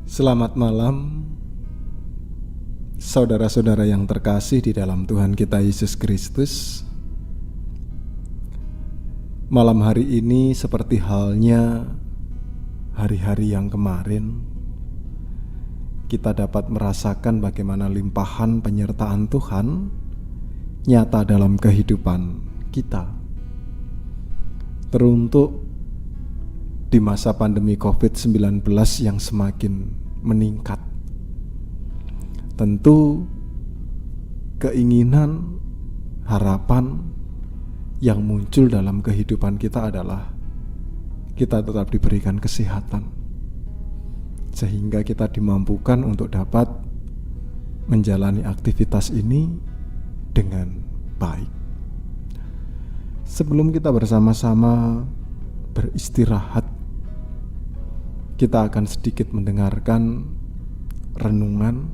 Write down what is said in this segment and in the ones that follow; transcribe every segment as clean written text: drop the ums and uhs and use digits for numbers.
Selamat malam, saudara-saudara yang terkasih di dalam Tuhan kita Yesus Kristus. Malam hari ini seperti halnya hari-hari yang kemarin, kita dapat merasakan bagaimana limpahan penyertaan Tuhan nyata dalam kehidupan kita. Teruntuk di masa pandemi COVID-19 yang semakin meningkat, tentu keinginan, harapan yang muncul dalam kehidupan kita adalah kita tetap diberikan kesehatan, sehingga kita dimampukan untuk dapat menjalani aktivitas ini dengan baik. Sebelum kita bersama-sama beristirahat, kita akan sedikit mendengarkan renungan,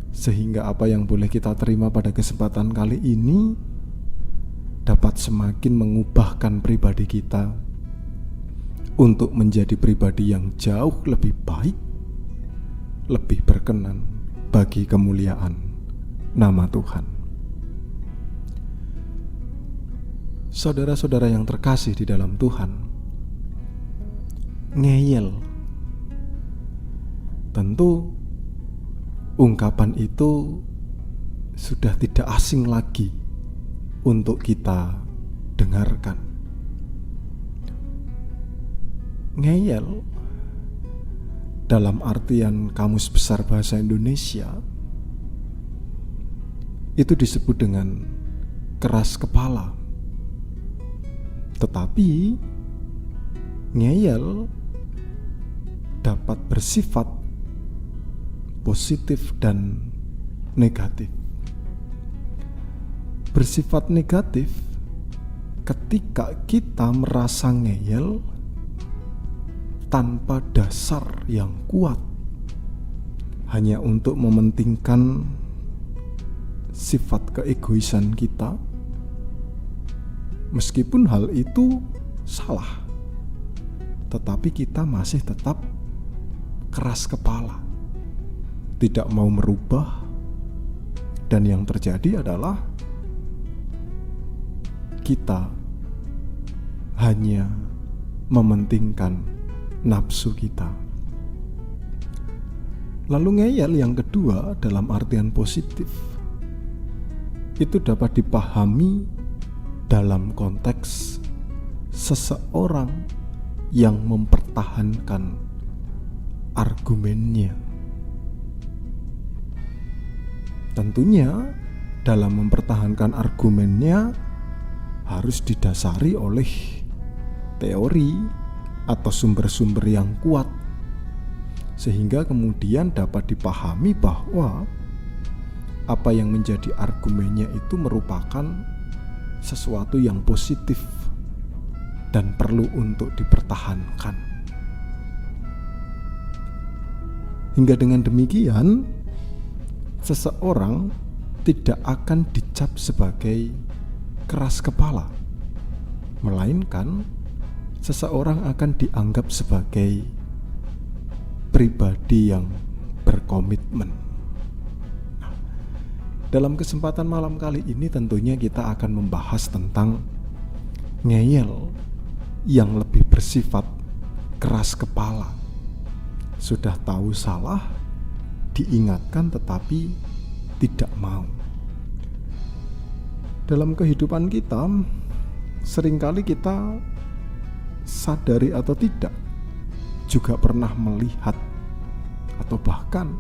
sehingga apa yang boleh kita terima pada kesempatan kali ini dapat semakin mengubahkan pribadi kita untuk menjadi pribadi yang jauh lebih baik, lebih berkenan bagi kemuliaan nama Tuhan. Saudara-saudara yang terkasih di dalam Tuhan, ngeyel, tentu ungkapan itu sudah tidak asing lagi untuk kita dengarkan. Ngeyel dalam artian Kamus Besar Bahasa Indonesia itu disebut dengan keras kepala. Tetapi ngeyel dapat bersifat positif dan negatif. Bersifat negatif ketika kita merasa ngeyel tanpa dasar yang kuat, hanya untuk mementingkan sifat keegoisan kita, meskipun hal itu salah, tetapi kita masih tetap keras kepala, tidak mau merubah. Dan yang terjadi adalah kita hanya mementingkan nafsu kita. Lalu ngeyel yang kedua dalam artian positif itu dapat dipahami dalam konteks seseorang yang mempertahankan argumennya. Tentunya dalam mempertahankan argumennya harus didasari oleh teori atau sumber-sumber yang kuat, sehingga kemudian dapat dipahami bahwa apa yang menjadi argumennya itu merupakan sesuatu yang positif dan perlu untuk dipertahankan. Hingga dengan demikian, seseorang tidak akan dicap sebagai keras kepala, melainkan seseorang akan dianggap sebagai pribadi yang berkomitmen. Dalam kesempatan malam kali ini tentunya kita akan membahas tentang ngeyel yang lebih bersifat keras kepala. Sudah tahu salah, diingatkan tetapi tidak mau. Dalam kehidupan kita, seringkali kita sadari atau tidak juga pernah melihat, atau bahkan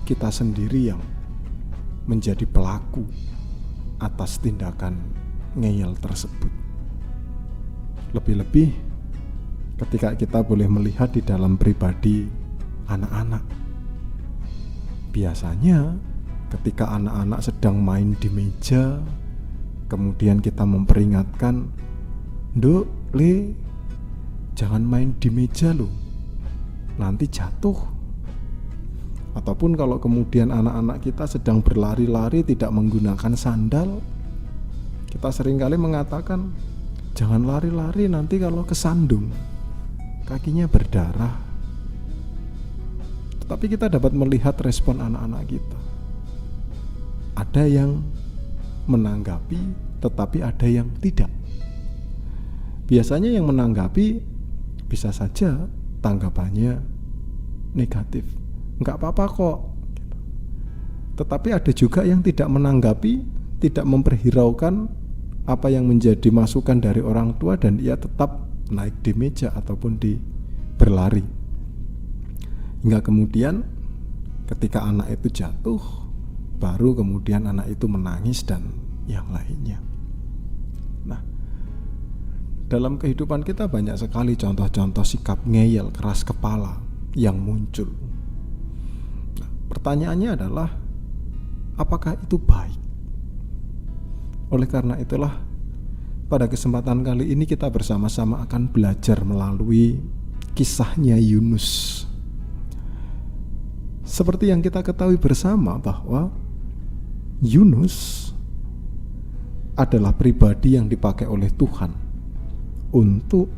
kita sendiri yang menjadi pelaku atas tindakan ngeyel tersebut. Lebih-lebih ketika kita boleh melihat di dalam pribadi anak-anak. Biasanya ketika anak-anak sedang main di meja, kemudian kita memperingatkan, "Nduk, Le, jangan main di meja loh, nanti jatuh." Ataupun kalau kemudian anak-anak kita sedang berlari-lari tidak menggunakan sandal, kita seringkali mengatakan, "Jangan lari-lari, nanti kalau kesandung kakinya berdarah." Tetapi kita dapat melihat respon anak-anak kita. Ada yang menanggapi, tetapi ada yang tidak. Biasanya yang menanggapi bisa saja tanggapannya negatif, nggak apa-apa kok. Tetapi ada juga yang tidak menanggapi, tidak memperhiraukan apa yang menjadi masukan dari orang tua, dan ia tetap naik di meja ataupun berlari. Hingga kemudian ketika anak itu jatuh, baru kemudian anak itu menangis dan yang lainnya. Nah, dalam kehidupan kita banyak sekali contoh-contoh sikap ngeyel, keras kepala yang muncul. Nah, pertanyaannya adalah, apakah itu baik? Oleh karena itulah, pada kesempatan kali ini kita bersama-sama akan belajar melalui kisahnya Yunus. Seperti yang kita ketahui bersama bahwa Yunus adalah pribadi yang dipakai oleh Tuhan untuk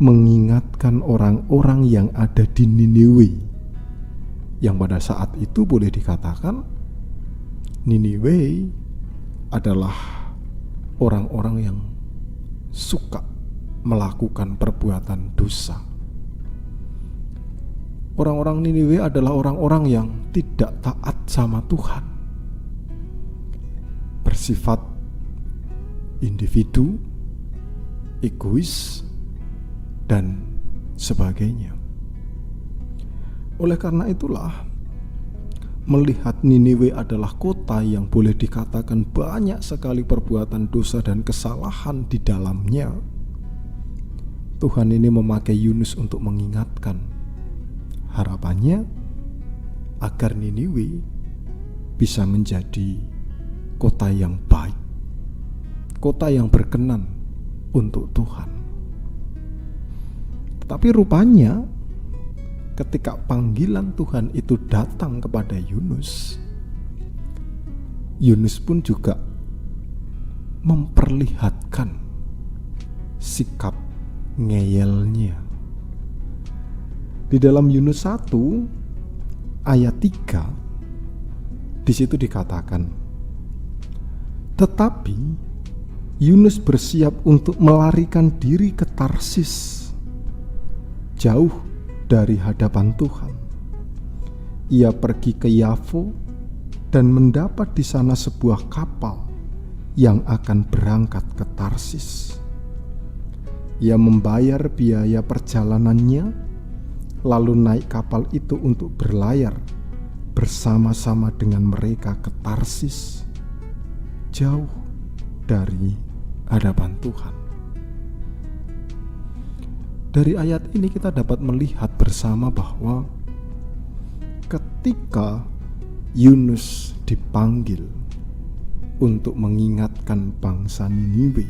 mengingatkan orang-orang yang ada di Niniwe, yang pada saat itu boleh dikatakan Niniwe adalah orang-orang yang suka melakukan perbuatan dosa. Orang-orang Niniwe adalah orang-orang yang tidak taat sama Tuhan, bersifat individu, egois, dan sebagainya. Oleh karena itulah, melihat Niniwe adalah kota yang boleh dikatakan banyak sekali perbuatan dosa dan kesalahan di dalamnya, Tuhan ini memakai Yunus untuk mengingatkan. Harapannya agar Niniwe bisa menjadi kota yang baik, kota yang berkenan untuk Tuhan. Tetapi rupanya ketika panggilan Tuhan itu datang kepada Yunus, Yunus pun juga memperlihatkan sikap ngeyelnya. Di dalam Yunus 1 ayat 3, di situ dikatakan, tetapi Yunus bersiap untuk melarikan diri ke Tarsis, jauh dari hadapan Tuhan. Ia pergi ke Yafo dan mendapat di sana sebuah kapal yang akan berangkat ke Tarsis. Ia membayar biaya perjalanannya, lalu naik kapal itu untuk berlayar bersama-sama dengan mereka ke Tarsis, jauh dari hadapan Tuhan. Dari ayat ini kita dapat melihat bersama bahwa ketika Yunus dipanggil untuk mengingatkan bangsa Niniwe,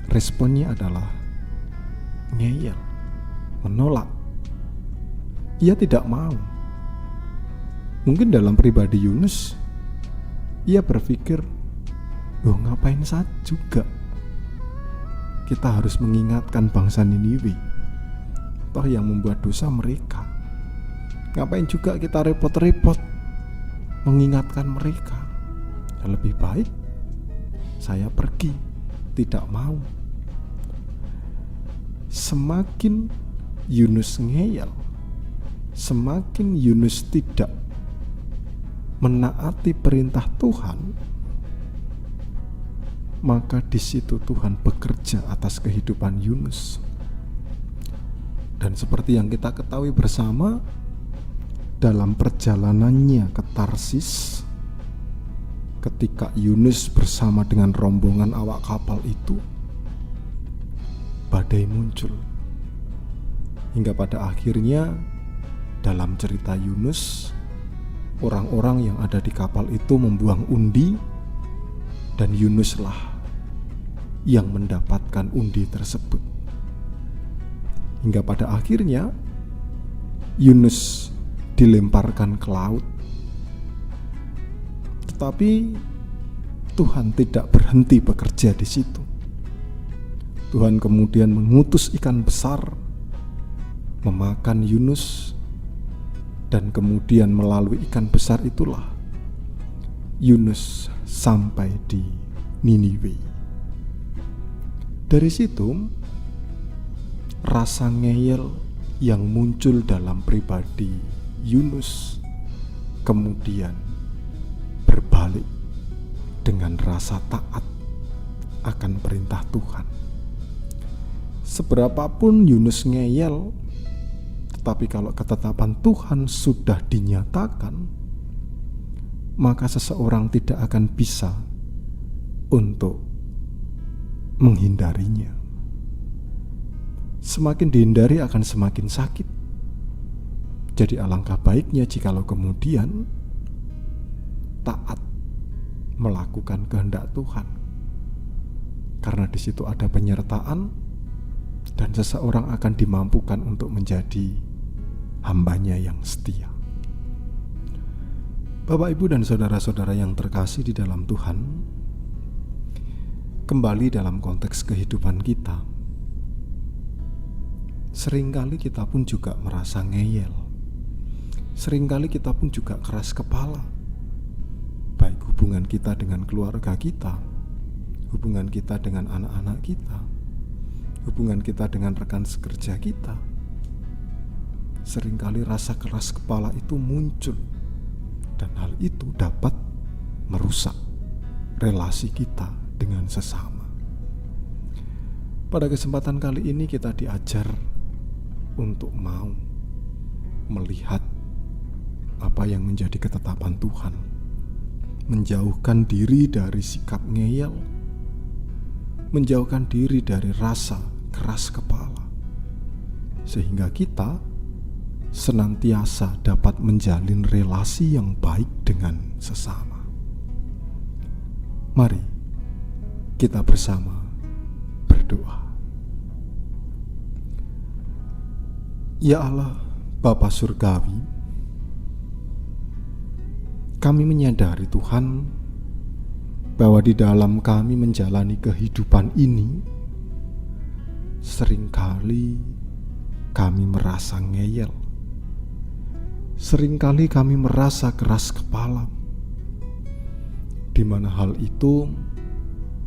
responnya adalah ngeyel, menolak. Ia tidak mau. Mungkin dalam pribadi Yunus, ia berpikir, ngapain saja juga kita harus mengingatkan bangsa Niniwe, toh yang membuat dosa mereka. Ngapain juga kita repot-repot mengingatkan mereka? Lebih baik saya pergi, tidak mau. Semakin Yunus ngeyel, semakin Yunus tidak menaati perintah Tuhan, maka di situ Tuhan bekerja atas kehidupan Yunus. Dan seperti yang kita ketahui bersama, dalam perjalanannya ke Tarsis, ketika Yunus bersama dengan rombongan awak kapal itu, badai muncul. Hingga pada akhirnya dalam cerita Yunus, orang-orang yang ada di kapal itu membuang undi, dan Yunuslah yang mendapatkan undi tersebut. Hingga pada akhirnya Yunus dilemparkan ke laut. Tetapi Tuhan tidak berhenti bekerja di situ. Tuhan kemudian mengutus ikan besar memakan Yunus Dan kemudian melalui ikan besar itulah Yunus sampai di Niniwe. Dari situ rasa ngeyel yang muncul dalam pribadi Yunus kemudian berbalik dengan rasa taat akan perintah Tuhan. Seberapapun Yunus ngeyel, tetapi kalau ketetapan Tuhan sudah dinyatakan, maka seseorang tidak akan bisa untuk menghindarinya. Semakin dihindari akan semakin sakit. Jadi alangkah baiknya jikalau kemudian taat melakukan kehendak Tuhan, karena di situ ada penyertaan dan seseorang akan dimampukan untuk menjadi hambanya yang setia. Bapak, Ibu, dan saudara-saudara yang terkasih di dalam Tuhan, kembali dalam konteks kehidupan kita, seringkali kita pun juga merasa ngeyel. Seringkali kita pun juga keras kepala, baik hubungan kita dengan keluarga kita, hubungan kita dengan anak-anak kita, hubungan kita dengan rekan sekerja kita. Seringkali rasa keras kepala itu muncul, dan hal itu dapat merusak relasi kita dengan sesama. Pada kesempatan kali ini kita diajar untuk mau melihat apa yang menjadi ketetapan Tuhan, menjauhkan diri dari sikap ngeyel, menjauhkan diri dari rasa keras kepala, sehingga kita senantiasa dapat menjalin relasi yang baik dengan sesama. Mari kita bersama berdoa. Ya Allah, Bapa Surgawi, kami menyadari Tuhan bahwa di dalam kami menjalani kehidupan ini seringkali kami merasa ngeyel, seringkali kami merasa keras kepala, di mana hal itu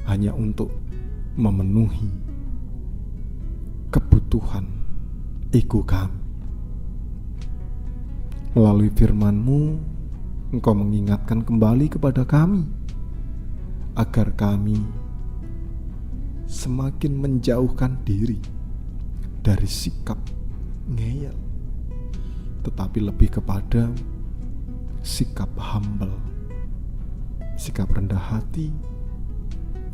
hanya untuk memenuhi kebutuhan ego kami. Melalui firman-Mu, Engkau mengingatkan kembali kepada kami agar kami semakin menjauhkan diri dari sikap ngeyel, tetapi lebih kepada sikap humble, sikap rendah hati,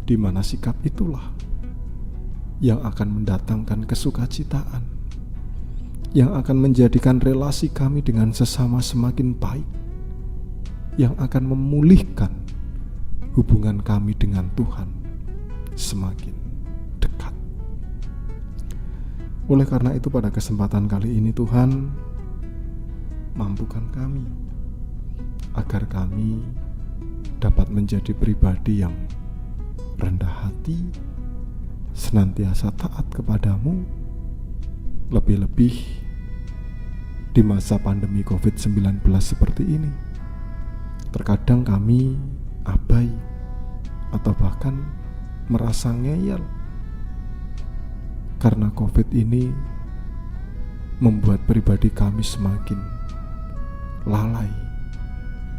di mana sikap itulah yang akan mendatangkan kesukacitaan, yang akan menjadikan relasi kami dengan sesama semakin baik, yang akan memulihkan hubungan kami dengan Tuhan semakin dekat. Oleh karena itu pada kesempatan kali ini Tuhan, mampukan kami agar kami dapat menjadi pribadi yang rendah hati, senantiasa taat kepadamu, lebih-lebih di masa pandemi COVID-19 seperti ini. Terkadang kami abai atau bahkan merasa ngeyel karena COVID ini membuat pribadi kami semakin lalai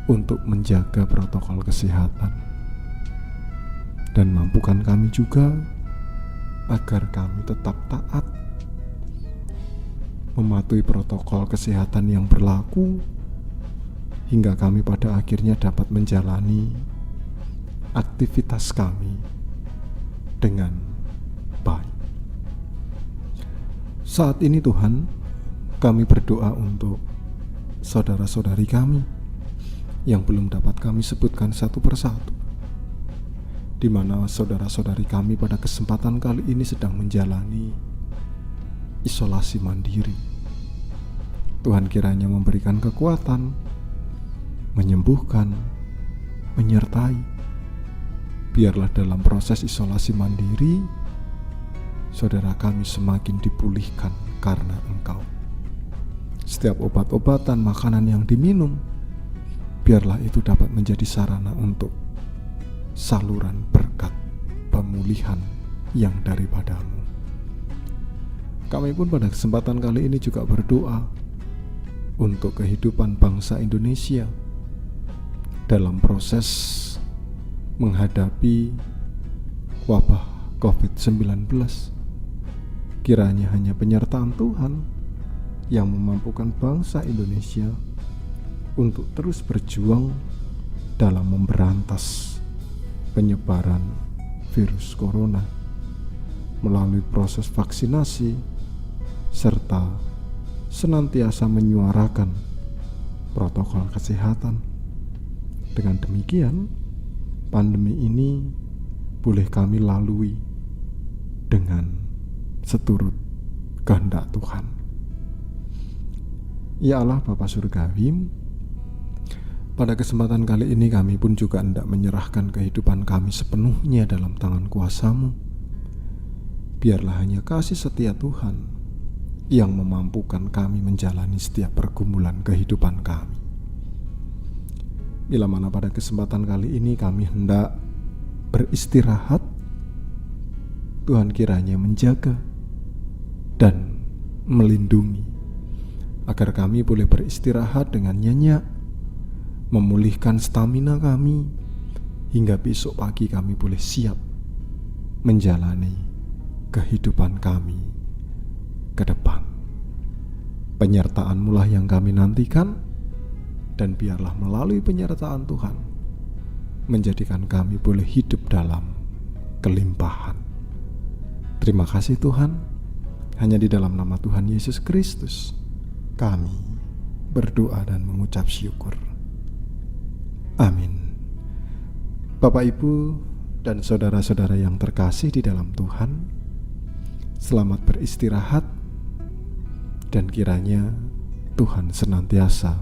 untuk menjaga protokol kesehatan. Dan mampukan kami juga agar kami tetap taat mematuhi protokol kesehatan yang berlaku, hingga kami pada akhirnya dapat menjalani aktivitas kami dengan baik. Saat ini Tuhan, kami berdoa untuk saudara-saudari kami yang belum dapat kami sebutkan satu persatu, di mana saudara-saudari kami pada kesempatan kali ini sedang menjalani isolasi mandiri. Tuhan kiranya memberikan kekuatan, menyembuhkan, menyertai. Biarlah dalam proses isolasi mandiri, saudara kami semakin dipulihkan karena Engkau. setiap obat-obatan, makanan yang diminum, biarlah itu dapat menjadi sarana untuk saluran berkat pemulihan yang daripadamu. Kami pun pada kesempatan kali ini juga berdoa untuk kehidupan bangsa Indonesia dalam proses menghadapi wabah COVID-19. Kiranya hanya penyertaan Tuhan yang memampukan bangsa Indonesia untuk terus berjuang dalam memberantas penyebaran virus corona melalui proses vaksinasi serta senantiasa menyuarakan protokol kesehatan. Dengan demikian, pandemi ini boleh kami lalui dengan seturut kehendak Tuhan. Ya Allah Bapa Surgawi, pada kesempatan kali ini kami pun juga hendak menyerahkan kehidupan kami sepenuhnya dalam tangan kuasa-Mu. Biarlah hanya kasih setia Tuhan yang memampukan kami menjalani setiap pergumulan kehidupan kami. Bila mana pada kesempatan kali ini kami hendak beristirahat, Tuhan kiranya menjaga dan melindungi agar kami boleh beristirahat dengan nyenyak, memulihkan stamina kami, hingga besok pagi kami boleh siap menjalani kehidupan kami ke depan. Penyertaan-Mu lah yang kami nantikan, dan biarlah melalui penyertaan Tuhan menjadikan kami boleh hidup dalam kelimpahan. Terima kasih Tuhan, hanya di dalam nama Tuhan Yesus Kristus kami berdoa dan mengucap syukur. Amin. Bapak, Ibu, dan saudara-saudara yang terkasih di dalam Tuhan, selamat beristirahat, dan kiranya Tuhan senantiasa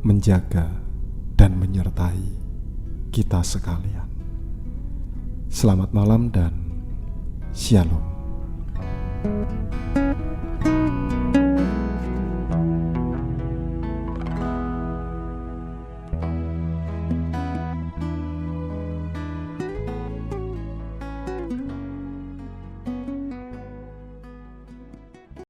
menjaga dan menyertai kita sekalian. Selamat malam dan Shalom.